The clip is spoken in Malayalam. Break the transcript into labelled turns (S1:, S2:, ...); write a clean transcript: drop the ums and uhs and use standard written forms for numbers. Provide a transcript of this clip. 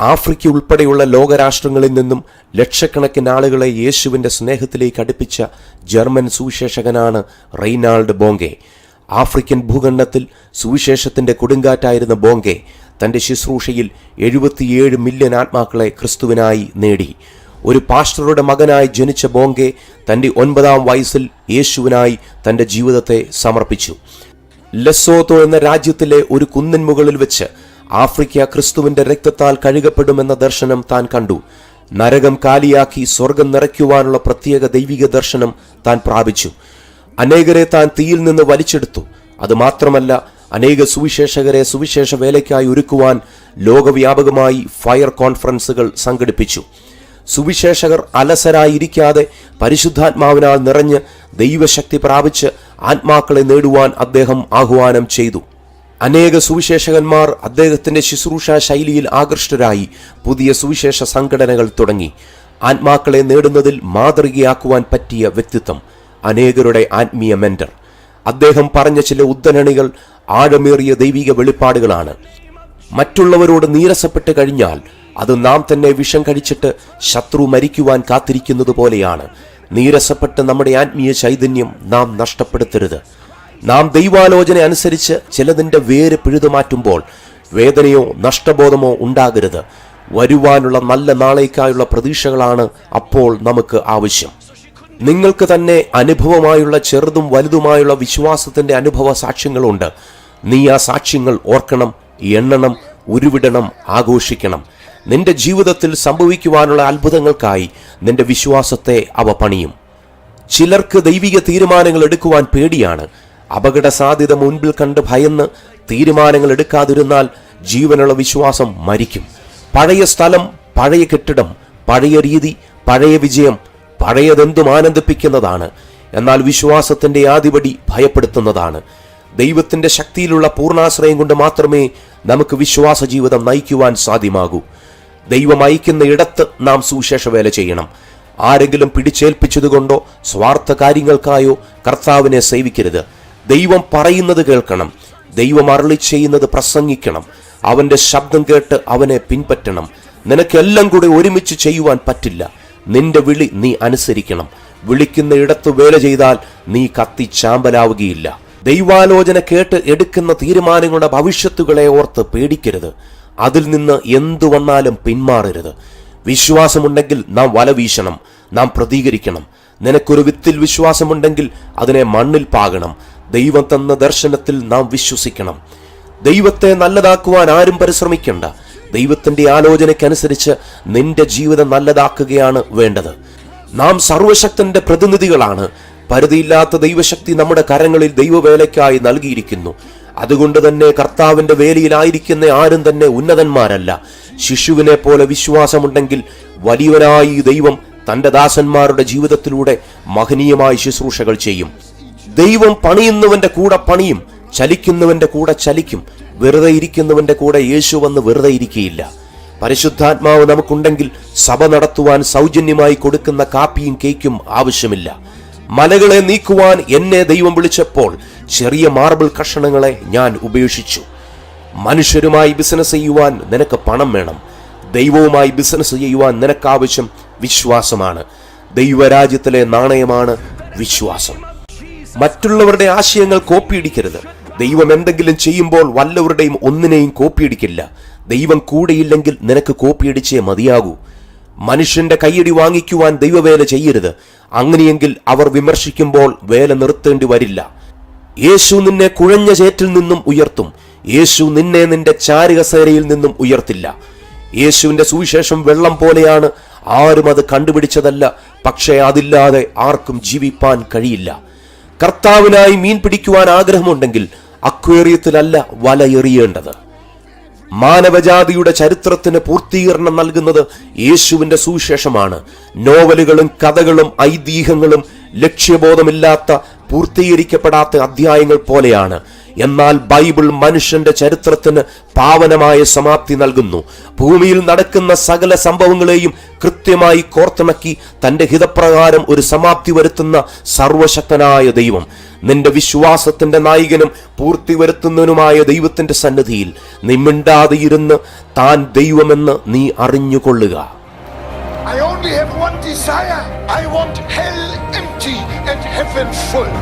S1: ആഫ്രിക്ക ഉൾപ്പെടെയുള്ള ലോകരാഷ്ട്രങ്ങളിൽ നിന്നും ലക്ഷക്കണക്കിന് ആളുകളെ യേശുവിൻ്റെ സ്നേഹത്തിലേക്ക് അടുപ്പിച്ച ജർമ്മൻ സുവിശേഷകനാണ് റെയ്നാൾഡ് ബോങ്കെ. ആഫ്രിക്കൻ ഭൂഖണ്ഡത്തിൽ സുവിശേഷത്തിൻ്റെ കൊടുങ്കാറ്റായിരുന്ന ബോങ്കെ തൻ്റെ ശുശ്രൂഷയിൽ 77 മില്യൺ ആത്മാക്കളെ ക്രിസ്തുവിനായി നേടി. ഒരു പാസ്റ്ററുടെ മകനായി ജനിച്ച ബോങ്കെ തൻ്റെ 9-ാം വയസ്സിൽ യേശുവിനായി തൻ്റെ ജീവിതത്തെ സമർപ്പിച്ചു. ലെസോത്തോ എന്ന രാജ്യത്തിലെ ഒരു കുന്നിൻ മുകളിൽ വെച്ച് ആഫ്രിക്ക ക്രിസ്തുവിന്റെ രക്തത്താൽ കഴുകപ്പെടുമെന്ന ദർശനം താൻ കണ്ടു. നരകം കാലിയാക്കി സ്വർഗം നിറയ്ക്കുവാനുള്ള പ്രത്യേക ദൈവിക ദർശനം താൻ പ്രാപിച്ചു. അനേകരെ താൻ തീയിൽ നിന്ന് വലിച്ചെടുത്തു. അതുമാത്രമല്ല, അനേക സുവിശേഷകരെ സുവിശേഷ വേലയ്ക്കായി ഒരുക്കുവാൻ ലോകവ്യാപകമായി ഫയർ കോൺഫറൻസുകൾ സംഘടിപ്പിച്ചു. സുവിശേഷകർ അലസരായിരിക്കാതെ പരിശുദ്ധാത്മാവിനാൽ നിറഞ്ഞ് ദൈവശക്തി പ്രാപിച്ച് ആത്മാക്കളെ നേടുവാൻ അദ്ദേഹം ആഹ്വാനം ചെയ്തു. അനേക സുവിശേഷകന്മാർ അദ്ദേഹത്തിന്റെ ശുശ്രൂഷ ശൈലിയിൽ ആകൃഷ്ടരായി പുതിയ സുവിശേഷ സംഘടനകൾ തുടങ്ങി. ആത്മാക്കളെ നേടുന്നതിൽ മാതൃകയാക്കുവാൻ പറ്റിയ വ്യക്തിത്വം, അനേകരുടെ ആത്മീയ മെന്റർ. അദ്ദേഹം പറഞ്ഞ ചില ഉദ്ധരണികൾ ആഴമേറിയ ദൈവിക വെളിപ്പാടുകളാണ്. മറ്റുള്ളവരോട് നീരസപ്പെട്ട് കഴിഞ്ഞാൽ അത് നാം തന്നെ വിഷം കഴിച്ചിട്ട് ശത്രു മരിക്കുവാൻ കാത്തിരിക്കുന്നത് പോലെയാണ്. നീരസപ്പെട്ട് നമ്മുടെ ആത്മീയ ചൈതന്യം നാം നഷ്ടപ്പെടുത്തരുത്. നാം ദൈവാലോചന അനുസരിച്ച് ചിലതിൻ്റെ വേര് പിഴുതുമാറ്റുമ്പോൾ വേദനയോ നഷ്ടബോധമോ ഉണ്ടാകരുത്. വരുവാനുള്ള നല്ല നാളേക്കായുള്ള പ്രതീക്ഷകളാണ് അപ്പോൾ നമുക്ക് ആവശ്യം. നിങ്ങൾക്ക് തന്നെ അനുഭവമായുള്ള ചെറുതും വലുതുമായുള്ള വിശ്വാസത്തിന്റെ അനുഭവ സാക്ഷ്യങ്ങളുണ്ട്. നീ ആ സാക്ഷ്യങ്ങൾ ഓർക്കണം, എണ്ണണം, ഉരുവിടണം, ആഘോഷിക്കണം. നിന്റെ ജീവിതത്തിൽ സംഭവിക്കുവാനുള്ള അത്ഭുതങ്ങൾക്കായി നിന്റെ വിശ്വാസത്തെ അവ പണിയും. ചിലർക്ക് ദൈവിക തീരുമാനങ്ങൾ എടുക്കുവാൻ പേടിയാണ്. അപകട സാധ്യത മുൻപിൽ കണ്ട് ഭയന്ന് തീരുമാനങ്ങൾ എടുക്കാതിരുന്നാൽ ജീവനുള്ള വിശ്വാസം മരിക്കും. പഴയ സ്ഥലം, പഴയ കെട്ടിടം, പഴയ രീതി, പഴയ വിജയം, പഴയതെന്തും ആനന്ദിപ്പിക്കുന്നതാണ്. എന്നാൽ വിശ്വാസത്തിന്റെ ആദിപടി ഭയപ്പെടുത്തുന്നതാണ്. ദൈവത്തിന്റെ ശക്തിയിലുള്ള പൂർണ്ണാശ്രയം കൊണ്ട് മാത്രമേ നമുക്ക് വിശ്വാസ ജീവിതം നയിക്കുവാൻ സാധ്യമാകൂ. ദൈവം അയക്കുന്ന ഇടത്ത് നാം സുവിശേഷ വേല ചെയ്യണം. ആരെങ്കിലും പിടിച്ചേൽപ്പിച്ചതുകൊണ്ടോ സ്വാർത്ഥ കാര്യങ്ങൾക്കായോ കർത്താവിനെ സേവിക്കരുത്. ദൈവം പറയുന്നത് കേൾക്കണം. ദൈവം അരുളി ചെയ്യുന്നത് പ്രസംഗിക്കണം. അവന്റെ ശബ്ദം കേട്ട് അവനെ പിൻപറ്റണം. നിനക്കെല്ലാം കൂടെ ഒരുമിച്ച് ചെയ്യുവാൻ പറ്റില്ല. നിന്റെ വിളി നീ അനുസരിക്കണം. വിളിക്കുന്ന ഇടത്ത് വേല ചെയ്താൽ നീ കത്തിച്ചാമ്പലാവുകയില്ല. ദൈവാലോചന കേട്ട് എടുക്കുന്ന തീരുമാനങ്ങളുടെ ഭവിഷ്യത്തുകളെ ഓർത്ത് പേടിക്കരുത്. അതിൽ നിന്ന് എന്തു വന്നാലും പിന്മാറരുത്. വിശ്വാസമുണ്ടെങ്കിൽ നാം വല വീശണം, നാം പ്രതികരിക്കണം. നിനക്കൊരു വിത്തിൽ വിശ്വാസമുണ്ടെങ്കിൽ അതിനെ മണ്ണിൽ പാകണം. ദൈവം തന്ന ദർശനത്തിൽ നാം വിശ്വസിക്കണം. ദൈവത്തെ നല്ലതാക്കുവാൻ ആരും പരിശ്രമിക്കണ്ട. ദൈവത്തിന്റെ ആലോചനയ്ക്കനുസരിച്ച് നിന്റെ ജീവിതം നല്ലതാക്കുകയാണ് വേണ്ടത്. നാം സർവശക്തന്റെ പ്രതിനിധികളാണ്. പരിധിയില്ലാത്ത ദൈവശക്തി നമ്മുടെ കരങ്ങളിൽ ദൈവവേലയ്ക്കായി നൽകിയിരിക്കുന്നു. അതുകൊണ്ട് തന്നെ കർത്താവിന്റെ വേലയിലായിരിക്കുന്ന ആരും തന്നെ ഉന്നതന്മാരല്ല. ശിശുവിനെ പോലെ വിശ്വാസമുണ്ടെങ്കിൽ വലിയവനായി ദൈവം തന്റെ ദാസന്മാരുടെ ജീവിതത്തിലൂടെ മഹനീയമായ ശുശ്രൂഷകൾ ചെയ്യും. ദൈവം പണിയുന്നവന്റെ കൂടെ പണിയും, ചലിക്കുന്നവന്റെ കൂടെ ചലിക്കും. വെറുതെ ഇരിക്കുന്നവന്റെ കൂടെ യേശു വന്ന് വെറുതെ ഇരിക്കുകയില്ല. പരിശുദ്ധാത്മാവ് നമുക്കുണ്ടെങ്കിൽ സഭ നടത്തുവാൻ സൗജന്യമായി കൊടുക്കുന്ന കാപ്പിയും കേക്കും ആവശ്യമില്ല. മലകളെ നീക്കുവാൻ എന്നെ ദൈവം വിളിച്ചപ്പോൾ ചെറിയ മാർബിൾ കഷണങ്ങളെ ഞാൻ ഉപേക്ഷിച്ചു. മനുഷ്യരുമായി ബിസിനസ് ചെയ്യുവാൻ നിനക്ക് പണം വേണം. ദൈവവുമായി ബിസിനസ് ചെയ്യുവാൻ നിനക്കാവശ്യം വിശ്വാസമാണ്. ദൈവരാജ്യത്തിലെ നാണയമാണ് വിശ്വാസം. മറ്റുള്ളവരുടെ ആശയങ്ങൾ കോപ്പിയടിക്കരുത്. ദൈവം എന്തെങ്കിലും ചെയ്യുമ്പോൾ വല്ലവരുടെയും ഒന്നിനെയും കോപ്പിയടിക്കില്ല. ദൈവം കൂടെയില്ലെങ്കിൽ നിനക്ക് കോപ്പിയടിച്ചേ മതിയാകൂ. മനുഷ്യന്റെ കയ്യടി വാങ്ങിക്കുവാൻ ദൈവവേല ചെയ്യരുത്. അങ്ങനെയെങ്കിൽ അവർ വിമർശിക്കുമ്പോൾ വേല നിർത്തേണ്ടി വരില്ല. യേശു നിന്നെ കുഴഞ്ഞ ചേറ്റിൽ നിന്നും ഉയർത്തും. യേശു നിന്നെ നിന്റെ ചാരുകസേരയിൽ നിന്നും ഉയർത്തില്ല. യേശുവിന്റെ സുവിശേഷം വെള്ളം പോലെയാണ്. ആരും അത് കണ്ടുപിടിച്ചതല്ല. പക്ഷേ അതില്ലാതെ ആർക്കും ജീവിപ്പാൻ കഴിയില്ല. കർത്താവിനായി മീൻ പിടിക്കുവാൻ ആഗ്രഹമുണ്ടെങ്കിൽ അക്വേറിയത്തിലല്ല വല എറിയേണ്ടത്. മാനവജാതിയുടെ ചരിത്രത്തിന് പൂർത്തീകരണം നൽകുന്നത് യേശുവിന്റെ സുവിശേഷമാണ്. നോവലുകളും കഥകളും ഐതിഹ്യങ്ങളും ലക്ഷ്യബോധമില്ലാത്ത പൂർത്തീകരിക്കപ്പെടാത്ത അധ്യായങ്ങൾ പോലെയാണ്. എന്നാൽ ബൈബിൾ മനുഷ്യന്റെ ചരിത്രത്തിന് പാവനമായ സമാപ്തി നൽകുന്നു. ഭൂമിയിൽ നടക്കുന്ന സകല സംഭവങ്ങളെയും കൃത്യമായി കോർത്തിണക്കി തന്റെ ഹിതപ്രകാരം ഒരു സമാപ്തി വരുത്തുന്ന സർവശക്തനായ ദൈവം, നിന്റെ വിശ്വാസത്തിന്റെ നായകനും പൂർത്തി വരുത്തുന്നതിനുമായ ദൈവത്തിന്റെ സന്നിധിയിൽ നീ മിണ്ടാതെ ഇരുന്ന് താൻ ദൈവമെന്ന് നീ അറിഞ്ഞുകൊള്ളുക.
S2: I only have one desire. I want hell empty and heaven full.